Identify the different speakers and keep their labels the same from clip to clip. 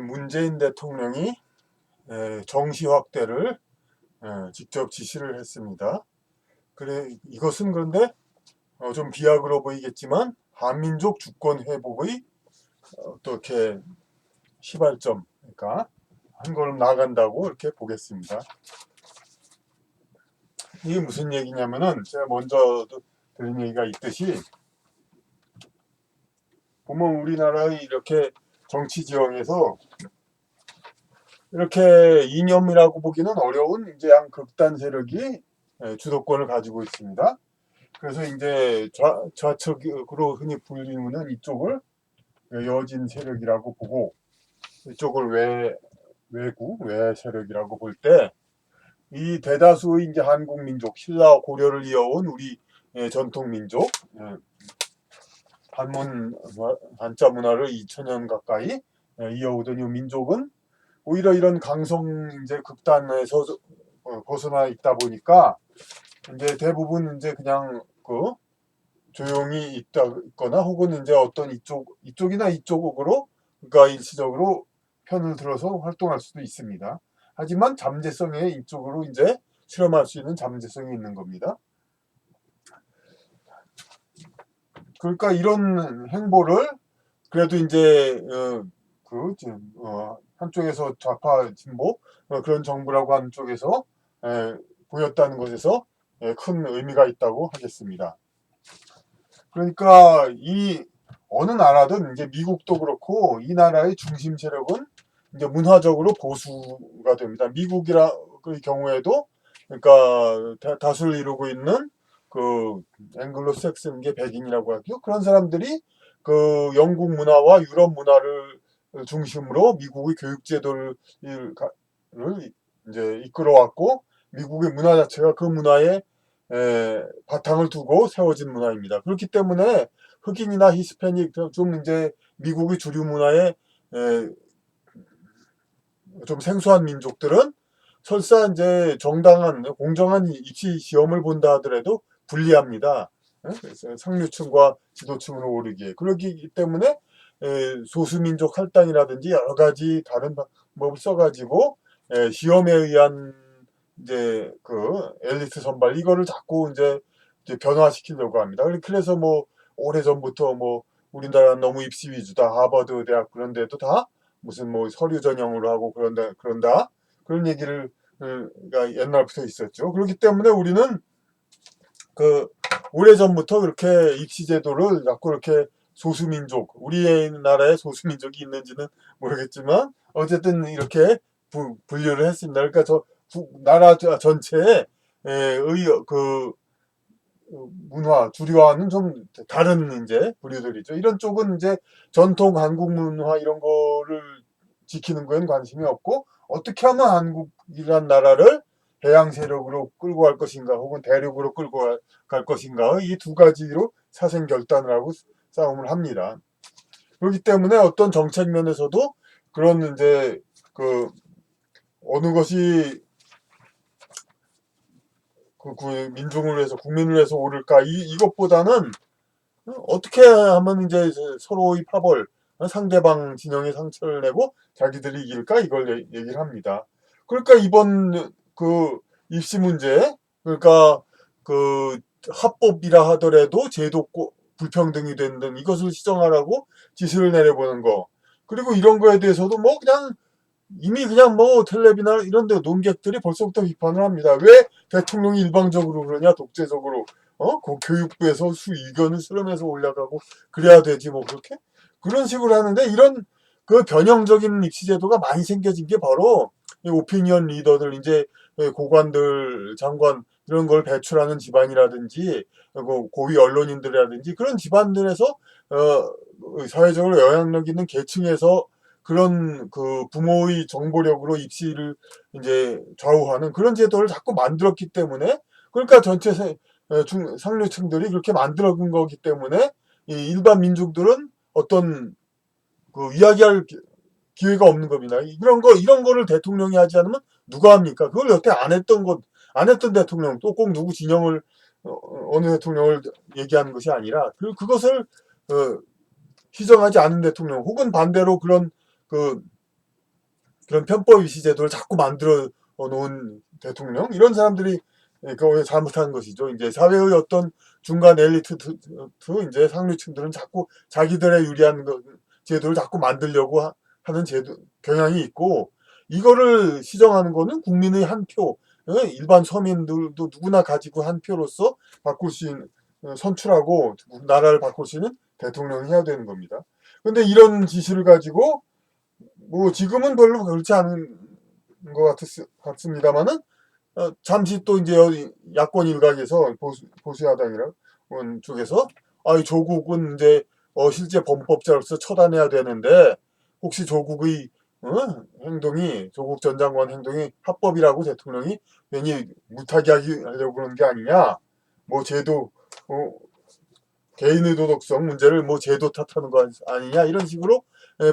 Speaker 1: 문재인 대통령이 정시 확대를 직접 지시를 했습니다. 이것은 그런데 좀 비약으로 보이겠지만 한민족 주권 회복의 어떻게 시발점, 그러니까 한 걸음 나간다고 이렇게 보겠습니다. 이게 무슨 얘기냐면은 제가 먼저 드린 얘기가 있듯이 보면 우리나라의 이렇게 정치 지형에서 이렇게 이념이라고 보기는 어려운 이제 양극단 세력이 주도권을 가지고 있습니다. 그래서 이제 좌측으로 흔히 불리는 이쪽을 여진 세력이라고 보고 이쪽을 외 세력이라고 볼 때 이 대다수의 이제 한국 민족, 신라 고려를 이어온 우리 전통 민족, 한자 문화를 2000년 가까이 이어오던 이 민족은 오히려 이런 강성 이제 극단에서 벗어나 있다 보니까 이제 대부분 이제 그냥 조용히 있거나 혹은 이제 어떤 이쪽이나 이쪽으로 그러니까 일시적으로 편을 들어서 활동할 수도 있습니다. 하지만 잠재성에 이쪽으로 이제 실험할 수 있는 잠재성이 있는 겁니다. 그러니까 이런 행보를 그래도 이제 한쪽에서 좌파 진보 그런 정부라고 하는 쪽에서 보였다는 것에서 큰 의미가 있다고 하겠습니다. 그러니까 이 어느 나라든 이제 미국도 그렇고 이 나라의 중심 세력은 이제 문화적으로 보수가 됩니다. 미국이라 그 경우에도 그러니까 다수를 이루고 있는 그 앵글로색슨계 백인이라고 하죠. 그런 사람들이 그 영국 문화와 유럽 문화를 중심으로 미국의 교육 제도를 이제 이끌어왔고 미국의 문화 자체가 그 문화에 바탕을 두고 세워진 문화입니다. 그렇기 때문에 흑인이나 히스패닉 좀 이제 미국의 주류 문화에 좀 생소한 민족들은 설사 이제 정당한 공정한 입시 시험을 본다 하더라도 불리합니다. 상류층과 지도층으로 오르기에 그렇기 때문에 소수민족 할당이라든지 여러 가지 다른 방법을 써가지고 시험에 의한 이제 그 엘리트 선발 이거를 자꾸 이제 변화시키려고 합니다. 그래서 뭐 오래전부터 뭐 우리나라 너무 입시 위주다 하버드 대학 그런 데도 다 무슨 뭐 서류 전형으로 하고 그런다 그런 얘기를 가 옛날부터 있었죠. 그렇기 때문에 우리는 그 오래전부터 그렇게 입시 제도를 자꾸 이렇게 소수민족 우리나라에 소수민족이 있는지는 모르겠지만 어쨌든 이렇게 분류를 했습니다. 그러니까 나라 전체의 그 문화 주류와는 좀 다른 이제 부류들이죠. 이런 쪽은 이제 전통 한국 문화 이런 거를 지키는 거에는 관심이 없고 어떻게 하면 한국이란 나라를 해양 세력으로 끌고 갈 것인가 혹은 대륙으로 끌고 갈 것인가 이 두 가지로 사생 결단을 하고 싸움을 합니다. 그렇기 때문에 어떤 정책 면에서도 그런 이제 그 어느 것이 민중을 위해서 국민을 위해서 오를까 이것보다는 어떻게 하면 이제 서로의 파벌 상대방 진영에 상처를 내고 자기들이 이길까 이걸 얘기를 합니다. 그러니까 이번 그 입시 문제 그러니까 그 합법이라 하더라도 제도 불평등이 된다는 이것을 시정하라고 지시를 내려보는 거 그리고 이런 거에 대해서도 뭐 그냥 이미 그냥 뭐 텔레비나 이런 데 논객들이 벌써부터 비판을 합니다. 왜 대통령이 일방적으로 그러냐 독재적으로 그 교육부에서 의견을 수렴해서 올라가고 그래야 되지 뭐 그렇게 그런 식으로 하는데 이런 그 변형적인 입시 제도가 많이 생겨진 게 바로 이 오피니언 리더들 이제 고관들 장관 이런 걸 배출하는 집안이라든지 고위 언론인들이라든지 그런 집안들에서 사회적으로 영향력 있는 계층에서 그런 그 부모의 정보력으로 입시를 이제 좌우하는 그런 제도를 자꾸 만들었기 때문에 그러니까 전체 상류층들이 그렇게 만들어둔 거기 때문에 이 일반 민중들은 어떤 그 이야기할 기회가 없는 겁니다. 이런 거를 대통령이 하지 않으면 누가 합니까? 그걸 여태 안 했던 대통령 또 꼭 누구 진영을 어느 대통령을 얘기하는 것이 아니라 그것을 시정하지 않은 대통령 혹은 반대로 그런 그 그런 편법 입시 제도를 자꾸 만들어 놓은 대통령 이런 사람들이 그 잘못한 것이죠. 이제 사회의 어떤 중간 엘리트 이제 상류층들은 자꾸 자기들의 유리한 제도를 자꾸 만들려고 하는 제도 경향이 있고 이거를 시정하는 거는 국민의 한 표, 일반 서민들도 누구나 가지고 한 표로서 바꿀 수 있는 선출하고 나라를 바꿀 수 있는 대통령이 해야 되는 겁니다. 근데 이런 지시를 가지고 뭐 지금은 별로 그렇지 않은 것 같습니다만은 잠시 또 이제 야권 일각에서 보수 야당이랑 쪽에서 조국은 이제 실제 범법자로서 처단해야 되는데 혹시 조국의 행동이 조국 전 장관 행동이 합법이라고 대통령이 괜히 무타기 하려고 그러는 게 아니냐 뭐 제도 개인의 도덕성 문제를 뭐 제도 탓하는 거 아니냐 이런 식으로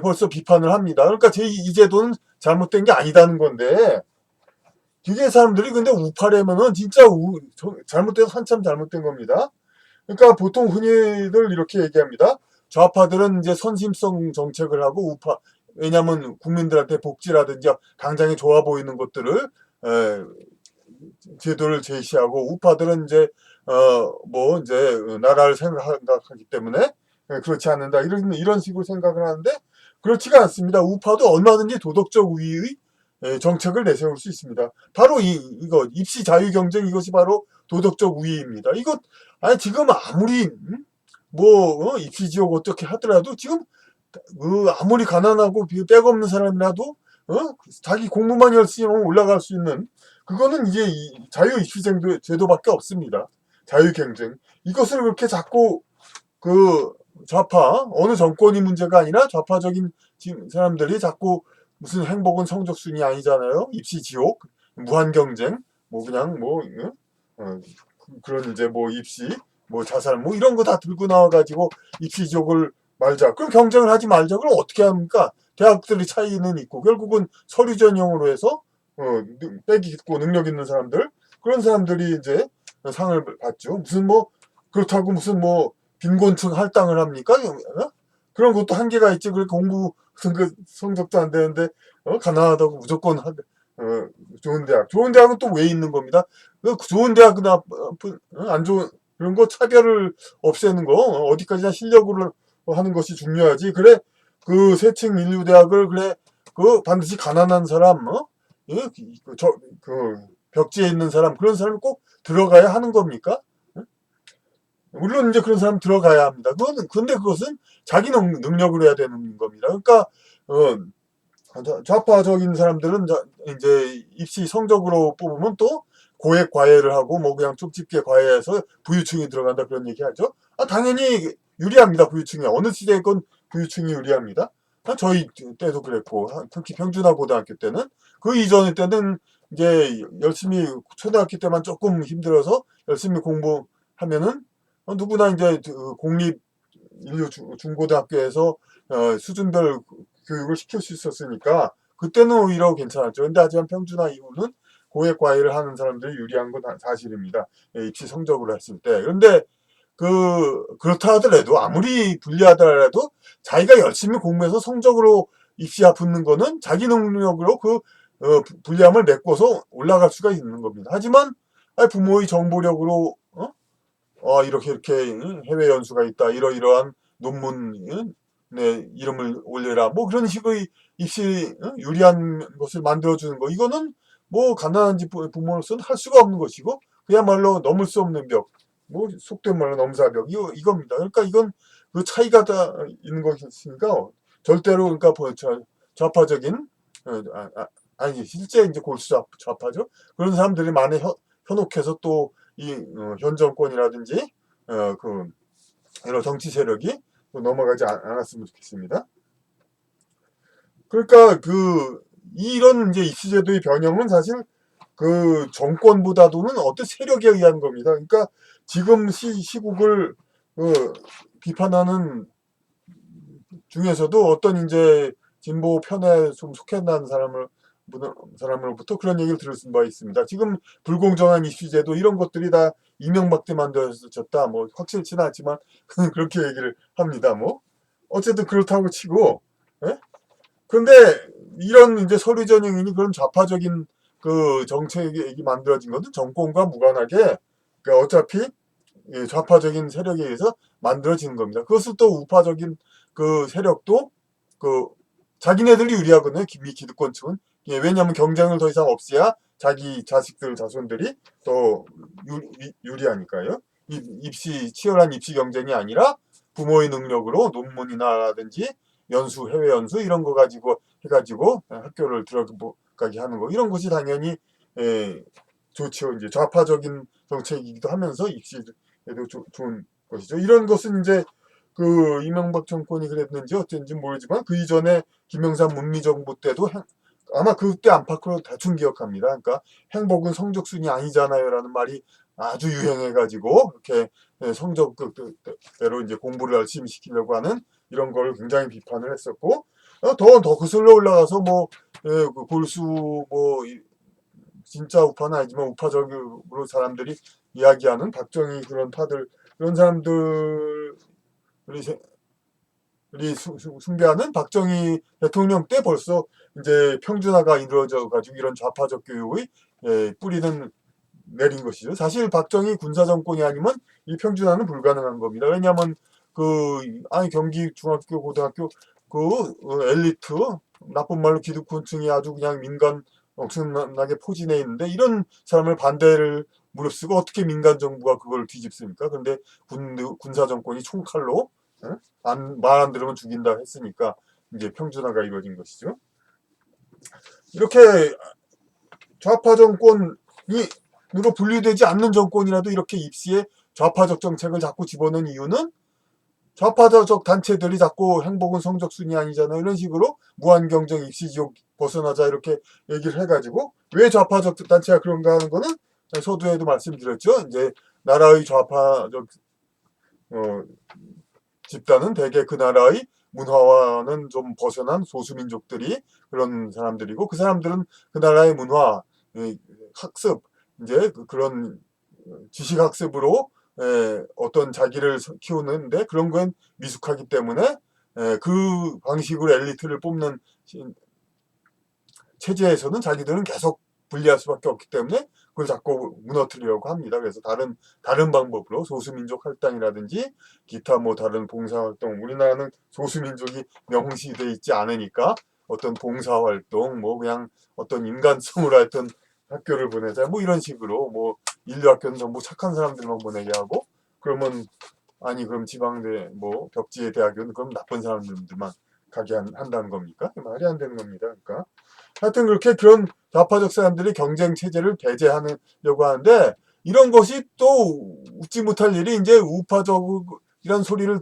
Speaker 1: 벌써 비판을 합니다. 그러니까 이 제도는 잘못된 게 아니다는 건데 기계 사람들이 근데 우파라면은 진짜 잘못돼서 한참 잘못된 겁니다. 그러니까 보통 흔히들 이렇게 얘기합니다. 좌파들은 이제 선심성 정책을 하고 왜냐하면 국민들한테 복지라든지 당장에 좋아 보이는 것들을 에, 제도를 제시하고 우파들은 이제 뭐 이제 나라를 생각하기 때문에 그렇지 않는다 이런 식으로 생각을 하는데 그렇지가 않습니다. 우파도 얼마든지 도덕적 우위의 정책을 내세울 수 있습니다. 바로 이거 입시 자유 경쟁 이것이 바로 도덕적 우위입니다. 이거 아니 지금 아무리 뭐 입시 지옥 어떻게 하더라도 지금 아무리 가난하고 백 없는 사람이라도 자기 공부만 열심히 하면 올라갈 수 있는 그거는 이제 자유 입시 제도밖에 없습니다. 자유 경쟁 이것을 그렇게 자꾸 그 좌파 어느 정권이 문제가 아니라 좌파적인 사람들이 자꾸 무슨 행복은 성적순이 아니잖아요. 입시 지옥, 무한 경쟁, 뭐 그냥 뭐 그런 이제 뭐 입시, 뭐 자살, 뭐 이런 거 다 들고 나와가지고 입시 지옥을 말자. 그럼 경쟁을 하지 말자. 그럼 어떻게 합니까? 대학들이 차이는 있고 결국은 서류 전형으로 해서 빼기 있고 능력 있는 사람들 그런 사람들이 이제 상을 받죠. 무슨 뭐 그렇다고 무슨 뭐 빈곤층 할당을 합니까? 그런 것도 한계가 있지. 그 공부 성적도 안 되는데 가난하다고 무조건 좋은 대학은 또 왜 있는 겁니다. 좋은 대학 안 좋은 그런 거 차별을 없애는 거 어디까지나 실력으로 하는 것이 중요하지. 그래 그 세층 인류 대학을 그래 그 반드시 가난한 사람 예? 그 벽지에 있는 사람 그런 사람이 꼭 들어가야 하는 겁니까? 물론 이제 그런 사람 들어가야 합니다. 근데 그것은 자기 능력으로 해야 되는 겁니다. 그러니까 좌파적인 사람들은 이제 입시 성적으로 뽑으면 또 고액 과외를 하고 뭐 그냥 쪽집게 과외해서 부유층이 들어간다 그런 얘기하죠. 당연히 유리합니다. 부유층이 어느 시대건 부유층이 유리합니다. 저희 때도 그랬고 특히 평준화 고등학교 때는 그 이전 때는 이제 열심히 초등학교 때만 조금 힘들어서 열심히 공부하면은 누구나 이제 공립 인류 중고등학교에서 수준별 교육을 시킬 수 있었으니까 그때는 오히려 괜찮았죠. 근데 하지만 평준화 이후는 고액 과외를 하는 사람들이 유리한 건 사실입니다. 입시 성적으로 했을 때. 그런데 그렇다 하더라도 아무리 불리하더라도 자기가 열심히 공부해서 성적으로 입시에 붙는 거는 자기 능력으로 불리함을 메꿔서 올라갈 수가 있는 겁니다. 하지만 부모의 정보력으로 이렇게 해외 연수가 있다. 이러이러한 논문 네, 이름을 올려라. 뭐 그런 식의 입시 유리한 것을 만들어주는 거. 이거는 뭐 가난한 집 부모로서는 할 수가 없는 것이고 그야말로 넘을 수 없는 벽. 뭐 속된 말로 넘사벽 이겁니다. 그러니까 이건 그 차이가 다 있는 것이니까 절대로 그러니까 좌파적인 아니 실제 이제 골수 좌파죠. 그런 사람들이 많이 현혹해서 또 이 현 정권이라든지 그 여러 정치 세력이 넘어가지 않았으면 좋겠습니다. 그러니까 이런 이제 입시제도의 변형은 사실 그 정권보다도는 어떤 세력에 의한 겁니다. 그러니까 지금 시국을 비판하는 중에서도 어떤 이제 진보 편에 좀 속했다는 사람으로부터 그런 얘기를 들을 바 있습니다. 지금 불공정한 입시제도 이런 것들이 다 이명박 때 만들어졌다. 뭐 확실치는 않지만 그렇게 얘기를 합니다. 뭐 어쨌든 그렇다고 치고 예? 그런데 이런 이제 서류 전형이니 그런 좌파적인 그 정책이 만들어진 것은 정권과 무관하게 그러니까 어차피 좌파적인 세력에 의해서 만들어지는 겁니다. 그것을 또 우파적인 그 세력도 그 자기네들이 유리하거든요. 기득권층은. 예, 왜냐하면 경쟁을 더 이상 없애야 자기 자식들 자손들이 더 유리하니까요. 입시 치열한 입시 경쟁이 아니라 부모의 능력으로 논문이나라든지 연수 해외 연수 이런 거 가지고 해가지고 학교를 들어가게 하는 거 이런 것이 당연히 좋죠. 이제 좌파적인 정책이기도 하면서 입시에도 좋은 것이죠. 이런 것은 이제 그 이명박 정권이 그랬는지 어쩐지 모르지만 그 이전에 김영삼 문미정부 때도 아마 그때 안팎으로 대충 기억합니다. 그러니까 행복은 성적순이 아니잖아요라는 말이 아주 유행해가지고 이렇게 성적대로 이제 공부를 열심히 시키려고 하는 이런 걸 굉장히 비판을 했었고 더 거슬러 올라가서 뭐 그 골수 뭐 진짜 우파는 아니지만 우파적으로 사람들이 이야기하는 박정희 그런 파들 그런 사람들이 숭배하는 박정희 대통령 때 벌써 이제 평준화가 이루어져 가지고 이런 좌파적 교육의 뿌리는 내린 것이죠. 사실 박정희 군사 정권이 아니면 이 평준화는 불가능한 겁니다. 왜냐하면 경기 중학교 고등학교 엘리트 나쁜 말로 기득권층이 아주 그냥 민간 엄청나게 포진해 있는데 이런 사람을 반대를 무릅쓰고 어떻게 민간 정부가 그걸 뒤집습니까? 근데 군사 정권이 총칼로 말 안 들으면 죽인다 했으니까 이제 평준화가 이루어진 것이죠. 이렇게 좌파 정권이 으로 분류되지 않는 정권이라도 이렇게 입시에 좌파적 정책을 자꾸 집어넣은 이유는 좌파적 단체들이 자꾸 행복은 성적순이 아니잖아 이런 식으로 무한경쟁 입시지옥 벗어나자 이렇게 얘기를 해가지고 왜 좌파적 단체가 그런가 하는 거는 서두에도 말씀드렸죠. 이제 나라의 좌파적 집단은 대개 그 나라의 문화와는 좀 벗어난 소수민족들이 그런 사람들이고 그 사람들은 그 나라의 문화, 학습, 이제 그런 지식학습으로 어떤 자기를 키우는데 그런 건 미숙하기 때문에 그 방식으로 엘리트를 뽑는 체제에서는 자기들은 계속 분리할 수밖에 없기 때문에 그걸 자꾸 무너뜨리려고 합니다. 그래서 다른 방법으로 소수민족 할당이라든지 기타 뭐 다른 봉사활동 우리나라는 소수민족이 명시돼 있지 않으니까 어떤 봉사활동 뭐 그냥 어떤 인간성으로 하여튼 학교를 보내자 뭐 이런 식으로 뭐 인류학교는 전부 착한 사람들만 보내게 하고 그러면 아니 그럼 지방대 뭐 벽지의 대학교는 그럼 나쁜 사람들만 가게 한다는 겁니까? 말이 안 되는 겁니다. 그러니까 하여튼 그렇게 그런 좌파적 사람들이 경쟁 체제를 배제하려고 하는데 이런 것이 또 웃지 못할 일이 이제 우파적이란 소리를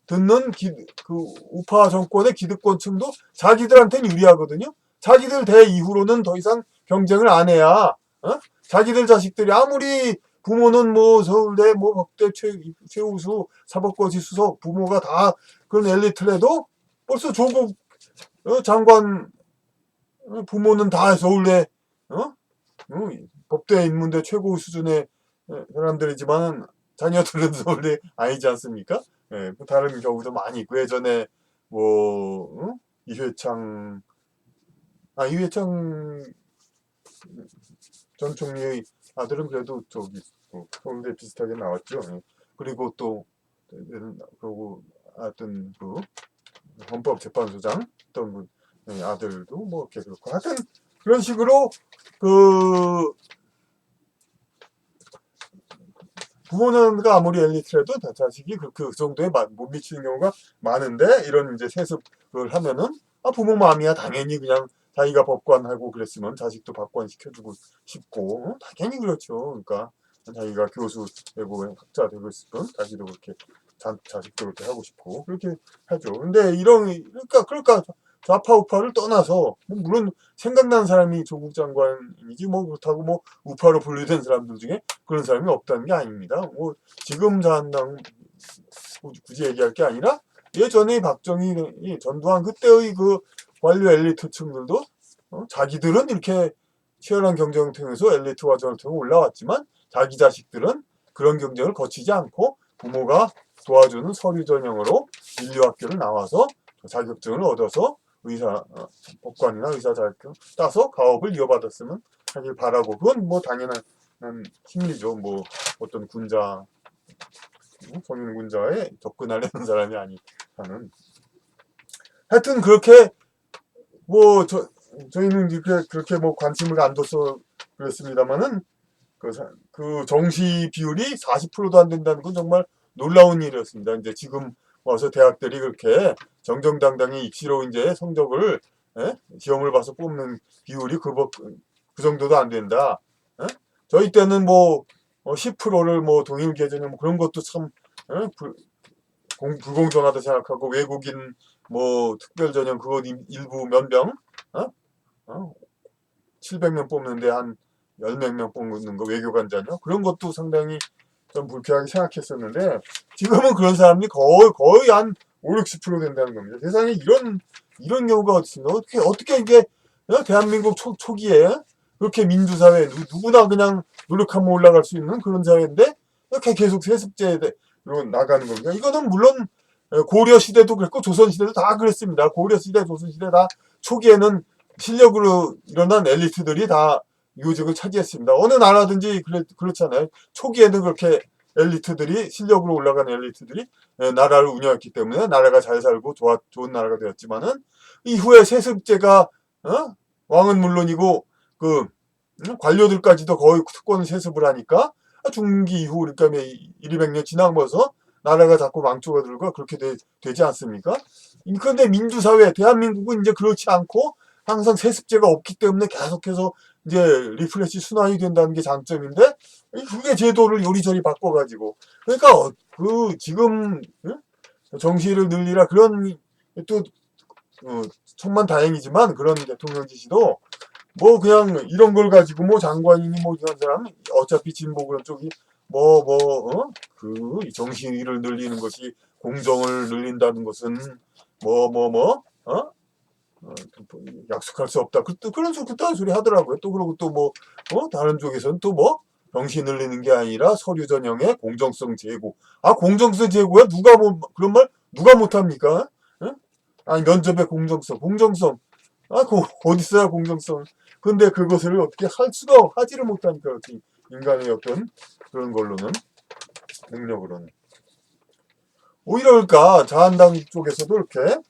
Speaker 1: 듣는 그 우파 정권의 기득권층도 자기들한테는 유리하거든요. 자기들 대 이후로는 더 이상 경쟁을 안 해야 자기들 자식들이 아무리 부모는 뭐 서울대 뭐 법대 최우수 사법고시 수석 부모가 다 그런 엘리트라도 벌써 조국 장관 부모는 다 서울대 법대 인문대 최고 수준의 사람들이지만 자녀들은 서울대 아니지 않습니까? 다른 경우도 많이 있고 예전에 뭐 이회창 전 총리의 아들은 그래도 저기 서울대 비슷하게 나왔죠. 그리고 또 그리고 하여튼 그 헌법재판소장 했던 아들도 뭐 이렇게 그렇고 하여튼 그런 식으로 그 부모가 아무리 엘리트라도 자식이 그 정도에 못 미치는 경우가 많은데 이런 이제 세습을 하면은 부모 마음이야 당연히 그냥 자기가 법관하고 그랬으면 자식도 법관 시켜주고 싶고 당연히 그렇죠. 그러니까 자기가 교수 되고 학자 되고 싶으면 자기도 그렇게 자식도 그렇게 하고 싶고 그렇게 하죠. 근데 그러니까 좌파 우파를 떠나서 뭐 물론 생각나는 사람이 조국 장관이지 뭐 그렇다고 뭐 우파로 분류된 사람들 중에 그런 사람이 없다는 게 아닙니다. 뭐 지금 자한당 굳이 얘기할 게 아니라 예전에 박정희 전두환 그때의 그 관료 엘리트층들도 자기들은 이렇게 치열한 경쟁을 통해서 엘리트 과정을 통해 올라왔지만 자기 자식들은 그런 경쟁을 거치지 않고 부모가 도와주는 서류 전형으로 인류학교를 나와서 자격증을 얻어서 의사 법관이나 의사 자격증 따서 가업을 이어받았으면 하길 바라고, 그건 뭐 당연한 심리죠. 뭐 어떤 군자, 성인 군자에 접근하려는 사람이 아니라는. 하여튼 그렇게 뭐 저희는 그렇게 뭐 관심을 안 둬서 그랬습니다만은 그 정시 비율이 40%도 안 된다는 건 정말 놀라운 일이었습니다. 이제 지금 와서 대학들이 그렇게 정정당당히 입시로 이제 성적을 시험을 봐서 뽑는 비율이 그 정도도 안 된다. 저희 때는 뭐 10%를 뭐 동일 계전형 뭐 그런 것도 참 불공정하다 생각하고, 외국인 뭐 특별 전형 그거 일부 몇 명, 700명 뽑는데 한 10몇 명 뽑는 거 외교관 자녀, 그런 것도 상당히 좀 불쾌하게 생각했었는데, 지금은 그런 사람이 거의 한 5, 60% 된다는 겁니다. 세상에 이런 경우가 어디 있습니까? 어떻게 이게 대한민국 초기에 그렇게 민주사회 누구나 그냥 노력하면 올라갈 수 있는 그런 사회인데 이렇게 계속 세습제로 나가는 겁니다. 이거는 물론 고려 시대도 그랬고 조선 시대도 다 그랬습니다. 고려 시대, 조선 시대 다 초기에는 실력으로 일어난 엘리트들이 다 요직을 차지했습니다. 어느 나라든지 그렇잖아요. 초기에는 그렇게 엘리트들이, 실력으로 올라간 엘리트들이 나라를 운영했기 때문에 나라가 잘 살고 좋은 나라가 되었지만은, 이후에 세습제가 왕은 물론이고 그 관료들까지도 거의 특권 세습을 하니까 중기 이후, 그러니까 200년 지나면서 나라가 자꾸 망조가 들고 그렇게 되지 않습니까? 그런데 민주사회 대한민국은 이제 그렇지 않고 항상 세습제가 없기 때문에 계속해서 이제 리프레시 순환이 된다는 게 장점인데, 그게 제도를 요리조리 바꿔가지고, 그러니까 지금 정시를 늘리라 그런 또 천만 다행이지만 그런 대통령 지시도 뭐 그냥 이런 걸 가지고 뭐 장관이니 뭐 이런 사람 어차피 진보 그런 쪽이 그 정시를 늘리는 것이 공정을 늘린다는 것은 약속할 수 없다. 그런 그딴 소리 하더라고요. 또 그러고 또 다른 쪽에서는 또 정시 늘리는 게 아니라 서류 전형의 공정성 제고. 공정성 제고야? 그런 말 누가 못합니까? 아니, 면접의 공정성. 그 어딨어요, 공정성. 근데 그것을 어떻게 하지를 못하니까, 그렇게 인간의 어떤 그런 걸로는, 능력으로는. 오히려 그러니까 자한당 쪽에서도 이렇게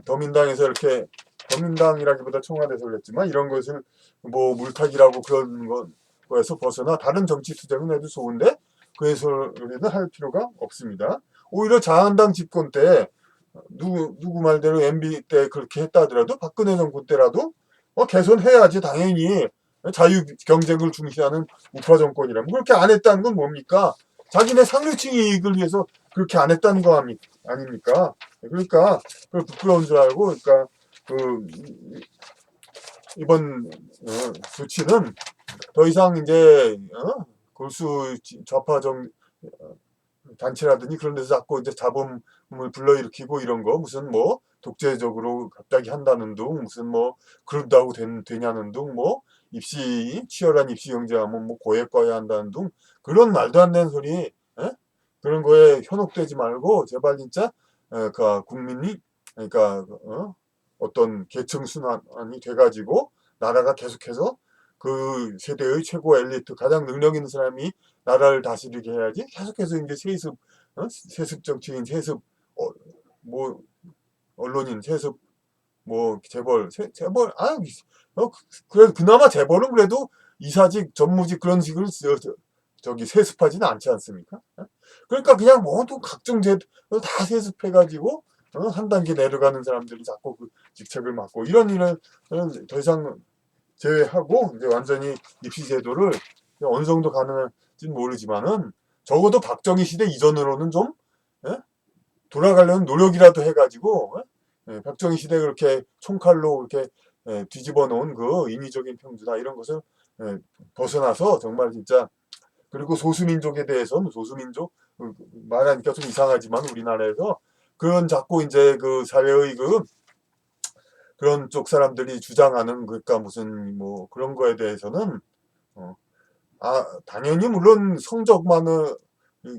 Speaker 1: 더민당에서 이렇게, 더민당이라기보다 청와대에서 그랬지만 이런 것을 뭐 물타기라고 그런 거에서 벗어나 다른 정치 투쟁은 해도 좋은데 그래서는 할 필요가 없습니다. 오히려 자한당 집권 때 누구 말대로 MB 때 그렇게 했다 하더라도 박근혜 정부 때라도 개선해야지, 당연히. 자유 경쟁을 중시하는 우파 정권이라면 그렇게 안 했다는 건 뭡니까? 자기네 상류층 이익을 위해서 그렇게 안 했다는 거 아닙니까? 그러니까 그걸 부끄러운 줄 알고, 그러니까 이번 조치는 더 이상 이제 골수 좌파 단체라든지 그런 데서 자꾸 이제 잡음을 불러일으키고 이런 거, 무슨 독재적으로 갑자기 한다는 둥, 무슨 그런다고 되냐는 둥, 치열한 입시 경쟁하면 고액과야 한다는 둥, 그런 말도 안 되는 소리, 그런 거에 현혹되지 말고 제발 진짜 국민이, 그러니까 어떤 계층 순환이 돼가지고 나라가 계속해서 그 세대의 최고 엘리트, 가장 능력 있는 사람이 나라를 다스리게 해야지, 계속해서 이제 세습 정치인, 세습 뭐 언론인, 세습 재벌, 그래 그나마 재벌은 그래도 이사직, 전무직 그런 식을 저기 세습하지는 않지 않습니까? 그러니까 그냥 모두 각종 다 세습해가지고 한 단계 내려가는 사람들이 자꾸 그 직책을 맡고, 이런 일은 더 이상 제외하고 이제 완전히 입시 제도를 어느 정도 가능할지는 모르지만은 적어도 박정희 시대 이전으로는 좀 돌아가려는 노력이라도 해가지고, 박정희 시대 그렇게 총칼로 이렇게 뒤집어 놓은 그 인위적인 평준화 이런 것을 벗어나서 정말 진짜, 그리고 소수민족에 대해서는 소수민족 말하니까 좀 이상하지만 우리나라에서 그런 자꾸 이제 그 사회의 그런 쪽 사람들이 주장하는, 그러니까 무슨 그런 거에 대해서는 당연히 물론 성적만을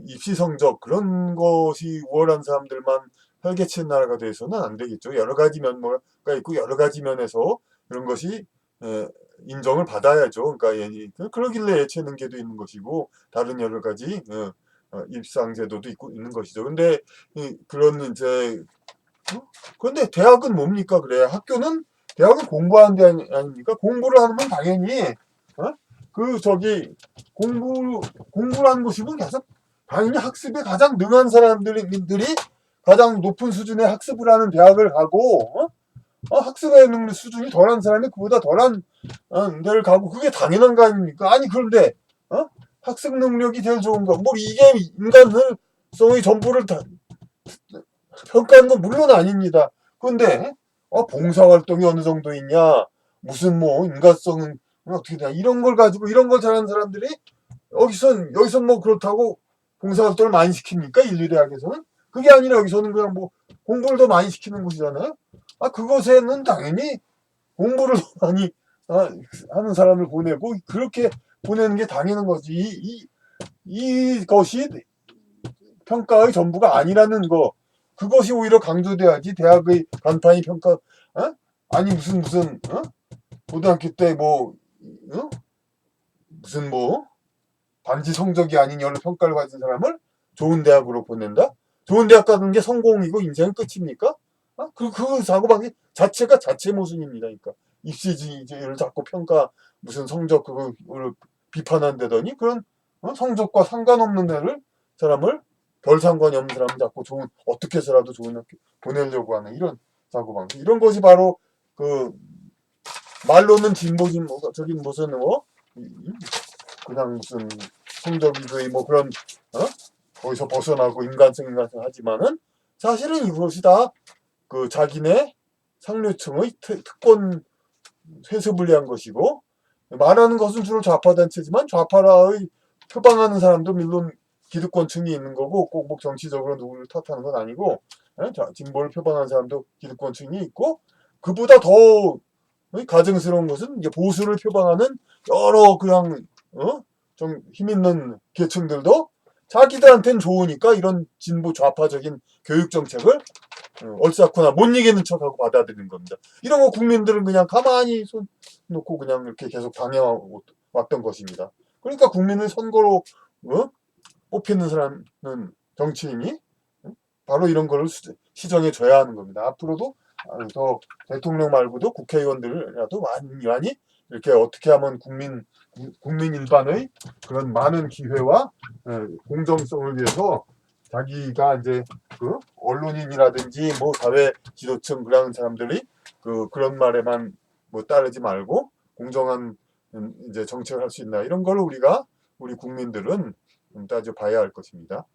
Speaker 1: 입시 성적 그런 것이 우월한 사람들만 활개치는 나라가 돼서는 안 되겠죠. 여러 가지 면모가 있고 여러 가지 면에서 그런 것이 인정을 받아야죠. 그러니까 그러길래 예체능계도 있는 것이고 다른 여러 가지 입상 제도도 있고 있는 것이죠. 근데 그런 이제 그런데 대학은 뭡니까? 그래 대학은 공부하는 데 아닙니까? 공부를 하면 당연히 어? 그 저기 공부를 하는 것이고 계속 당연히 학습에 가장 능한 사람들이 가장 높은 수준의 학습을 하는 대학을 가고 학습의 능력 수준이 덜한 사람이 그보다 덜한 데를 가고 그게 당연한 거 아닙니까? 아니 그런데 학습 능력이 제일 좋은 거 뭐 이게 인간성의 전부를 다 평가하는 건 물론 아닙니다. 그런데 봉사활동이 어느 정도 있냐 무슨 뭐 인간성은 어떻게 되냐 이런 걸 가지고 이런 걸 잘하는 사람들이 여기선 뭐 그렇다고 봉사활동을 많이 시킵니까? 인류대학에서는? 그게 아니라 여기서는 그냥 뭐 공부를 더 많이 시키는 곳이잖아요. 그것에는 당연히 공부를 더 많이 하는 사람을 보내고 그렇게 보내는 게 당연한 거지. 이것이 평가의 전부가 아니라는 거. 그것이 오히려 강조돼야지. 대학의 간판이 평가, 아니 무슨 고등학교 때 뭐, 무슨 뭐 단지 성적이 아닌 여러 평가를 받은 사람을 좋은 대학으로 보낸다? 좋은 대학 가는 게 성공이고 인생은 끝입니까? 그 사고방식 자체가 자체 모순입니다. 그러니까 입시지를 자꾸 평가 무슨 성적 그거를 비판한다더니 그런 성적과 상관없는 사람을 별 상관이 없는 사람을 자꾸 어떻게 해서라도 좋은 학교 보내려고 하는 이런 사고방식 이런 것이 바로 그 말로는 진보적인 무슨 그냥 무슨 성적이의 뭐 그런 거기서 벗어나고 인간성 하지만은 사실은 이것이 다 그 자기네 상류층의 특권 세습을 위한 것이고 말하는 것은 주로 좌파 단체지만 좌파의 표방하는 사람도 물론 기득권층이 있는 거고 꼭 뭐 정치적으로 누구를 탓하는 건 아니고 진보를 표방하는 사람도 기득권층이 있고 그보다 더 가증스러운 것은 이제 보수를 표방하는 여러 그냥 좀 힘있는 계층들도 자기들한테는 좋으니까 이런 진보 좌파적인 교육 정책을 얼싸구나 못 이기는 척하고 받아들이는 겁니다. 이런 거 국민들은 그냥 가만히 손 놓고 그냥 이렇게 계속 당해왔던 것입니다. 그러니까 국민을 선거로 뽑히는 사람은 정치인이 바로 이런 거를 시정해 줘야 하는 겁니다. 앞으로도 더 대통령 말고도 국회의원들이라도 많이 이렇게 어떻게 하면 국민 일반의 그런 많은 기회와 공정성을 위해서 자기가 이제 그 언론인이라든지 뭐 사회 지도층 그런 사람들이 그런 말에만 뭐 따르지 말고 공정한 이제 정책을 할 수 있나 이런 걸 우리 국민들은 따져 봐야 할 것입니다.